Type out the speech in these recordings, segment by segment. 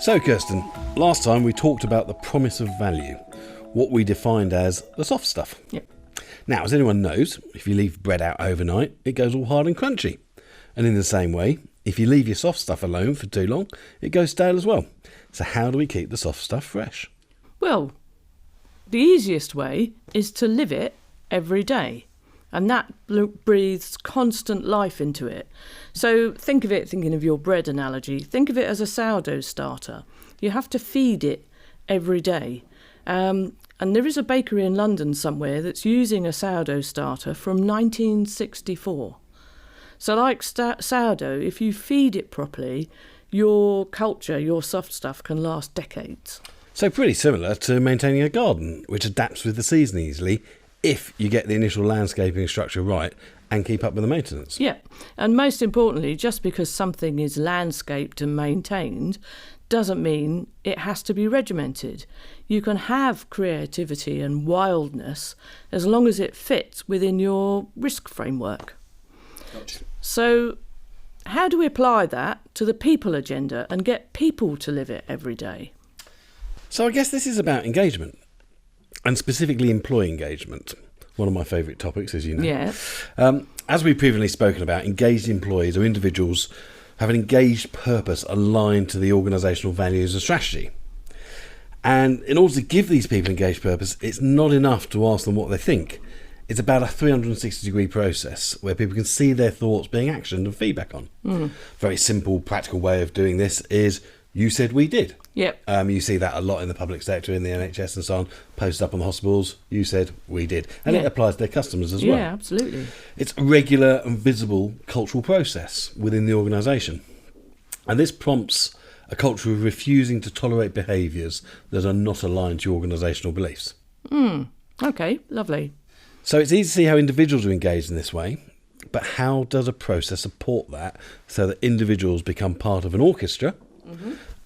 So Kirsten, last time we talked about the promise of value, what we defined as the soft stuff. Yep. Now, as anyone knows, if you leave bread out overnight, it goes all hard and crunchy. And in the same way, if you leave your soft stuff alone for too long, it goes stale as well. So how do we keep the soft stuff fresh? Well, the easiest way is to live it every day. And that breathes constant life into it. So think of it, thinking of your bread analogy, think of it as a sourdough starter. You have to feed it every day. And there is a bakery in London somewhere that's using a sourdough starter from 1964. So like sourdough, if you feed it properly, your culture, your soft stuff can last decades. So pretty similar to maintaining a garden, which adapts with the season easily, if you get the initial landscaping structure right and keep up with the maintenance. Yeah, and most importantly, just because something is landscaped and maintained doesn't mean it has to be regimented. You can have creativity and wildness as long as it fits within your risk framework. Gotcha. So how do we apply that to the people agenda and get people to live it every day? So I guess this is about engagement, and specifically employee engagement, one of my favourite topics, as you know. Yeah. As we've previously spoken about, engaged employees or individuals have an engaged purpose aligned to the organisational values and strategy. And in order to give these people engaged purpose, it's not enough to ask them what they think. It's about a 360-degree process where people can see their thoughts being actioned and feedback on. Very simple, practical way of doing this is you said we did. Yep. You see that a lot in the public sector, in the NHS and so on, posted up on the hospitals, you said we did. And it applies to their customers as well. Yeah, absolutely. It's a regular and visible cultural process within the organisation. And this prompts a culture of refusing to tolerate behaviours that are not aligned to your organisational beliefs. Okay, lovely. So it's easy to see how individuals are engaged in this way, but how does a process support that so that individuals become part of an orchestra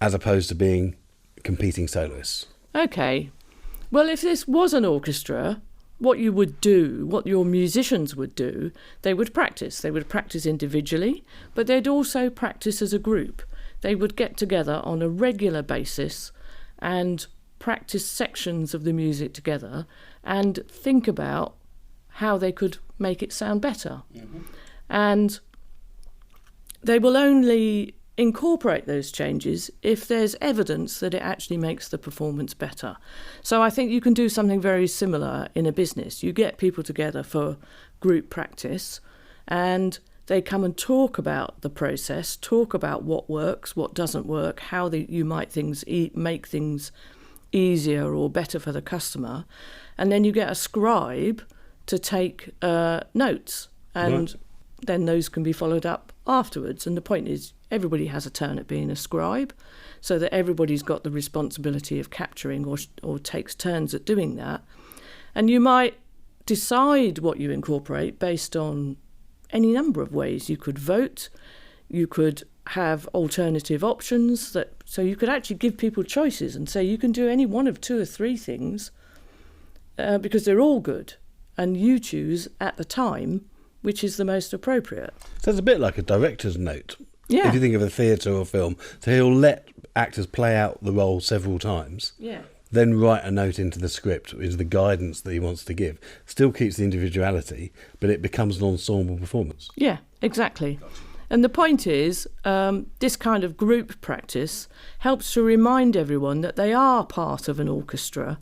as opposed to being competing soloists? Okay. Well, if this was an orchestra, what you would do, what your musicians would do, they would practice. They would practice individually, but they'd also practice as a group. They would get together on a regular basis and practice sections of the music together and think about how they could make it sound better. And they will only incorporate those changes if there's evidence that it actually makes the performance better. So I think you can do something very similar in a business. You get people together for group practice and they come and talk about the process, talk about what works, what doesn't work, how you might make things easier or better for the customer. And then you get a scribe to take notes, and then those can be followed up afterwards. And the point is, everybody has a turn at being a scribe, so that everybody's got the responsibility of capturing or takes turns at doing that. And you might decide what you incorporate based on any number of ways. You could vote, you could have alternative options, so you could actually give people choices and say you can do any one of two or three things because they're all good, and you choose at the time which is the most appropriate. So it's a bit like a director's note. Yeah. If you think of a theatre or film, so he'll let actors play out the role several times, then write a note into the script, into the guidance that he wants to give. Still keeps the individuality, but it becomes an ensemble performance. Yeah, exactly. And the point is, this kind of group practice helps to remind everyone that they are part of an orchestra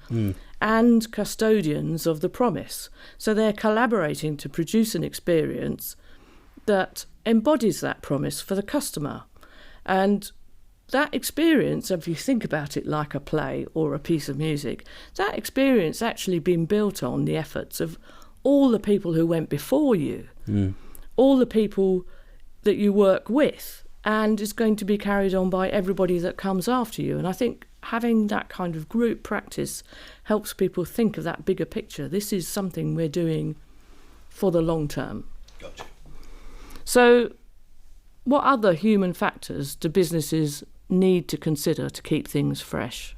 and custodians of the promise. So they're collaborating to produce an experience that embodies that promise for the customer. And that experience, if you think about it like a play or a piece of music, that experience actually been built on the efforts of all the people who went before you, all the people that you work with, and is going to be carried on by everybody that comes after you. And I think having that kind of group practice helps people think of that bigger picture. This is something we're doing for the long term. Gotcha. So what other human factors do businesses need to consider to keep things fresh?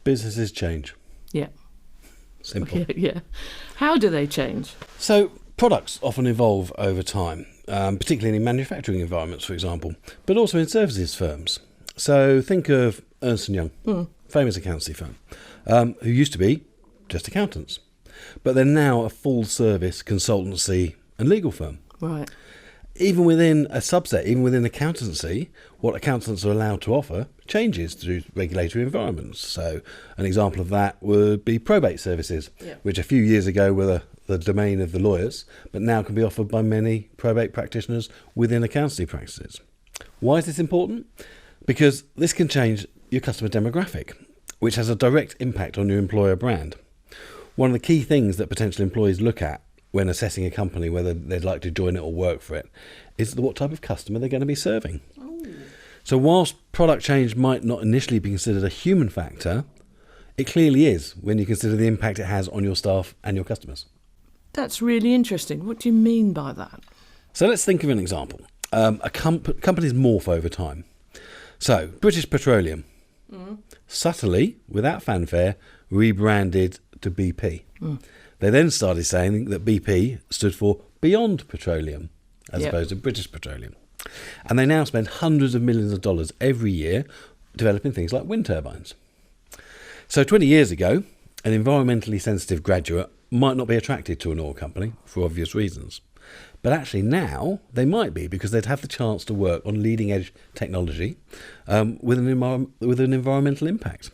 Businesses change. Yeah. Simple. Yeah. How do they change? So products often evolve over time, particularly in manufacturing environments, for example, but also in services firms. So think of Ernst & Young, famous accountancy firm, who used to be just accountants, but they're now a full-service consultancy and legal firm. Right. Even within a subset, even within accountancy, what accountants are allowed to offer changes through regulatory environments. So an example of that would be probate services, which a few years ago were the domain of the lawyers, but now can be offered by many probate practitioners within accountancy practices. Why is this important? Because this can change your customer demographic, which has a direct impact on your employer brand. One of the key things that potential employees look at when assessing a company, whether they'd like to join it or work for it, is what type of customer they're going to be serving. So whilst product change might not initially be considered a human factor, it clearly is when you consider the impact it has on your staff and your customers. That's really interesting. What do you mean by that? So let's think of an example. Companies morph over time. So British Petroleum, subtly, without fanfare, rebranded to BP. They then started saying that BP stood for Beyond Petroleum, as opposed to British Petroleum. And they now spend hundreds of millions of dollars every year developing things like wind turbines. So 20 years ago, an environmentally sensitive graduate might not be attracted to an oil company for obvious reasons. But actually now they might be, because they'd have the chance to work on leading edge technology with an environmental impact.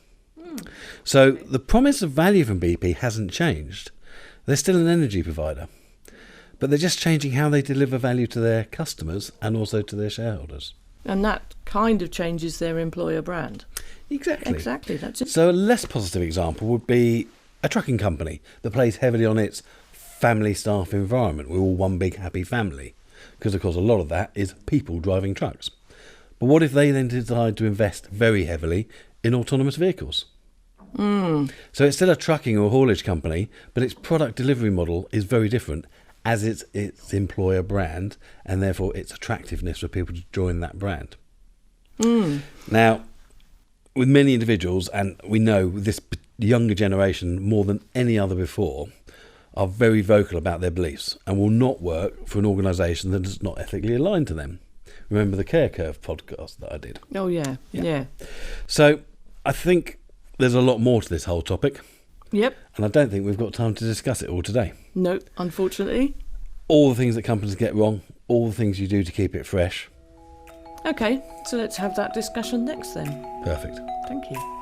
So the promise of value from BP hasn't changed. They're still an energy provider, but they're just changing how they deliver value to their customers and also to their shareholders. And that kind of changes their employer brand. Exactly. That's it. So a less positive example would be a trucking company that plays heavily on its family staff environment. We're all one big happy family, because of course a lot of that is people driving trucks. But what if they then decide to invest very heavily in autonomous vehicles? So it's still a trucking or haulage company, but its product delivery model is very different, as its employer brand, and therefore its attractiveness for people to join that brand. Now, with many individuals, and we know this younger generation more than any other before, are very vocal about their beliefs and will not work for an organisation that is not ethically aligned to them. Remember the Care Curve podcast that I did? Oh, yeah. So I think there's a lot more to this whole topic. Yep. And I don't think we've got time to discuss it all today. No, unfortunately. All the things that companies get wrong, all the things you do to keep it fresh. Okay, so let's have that discussion next then. Perfect. Thank you.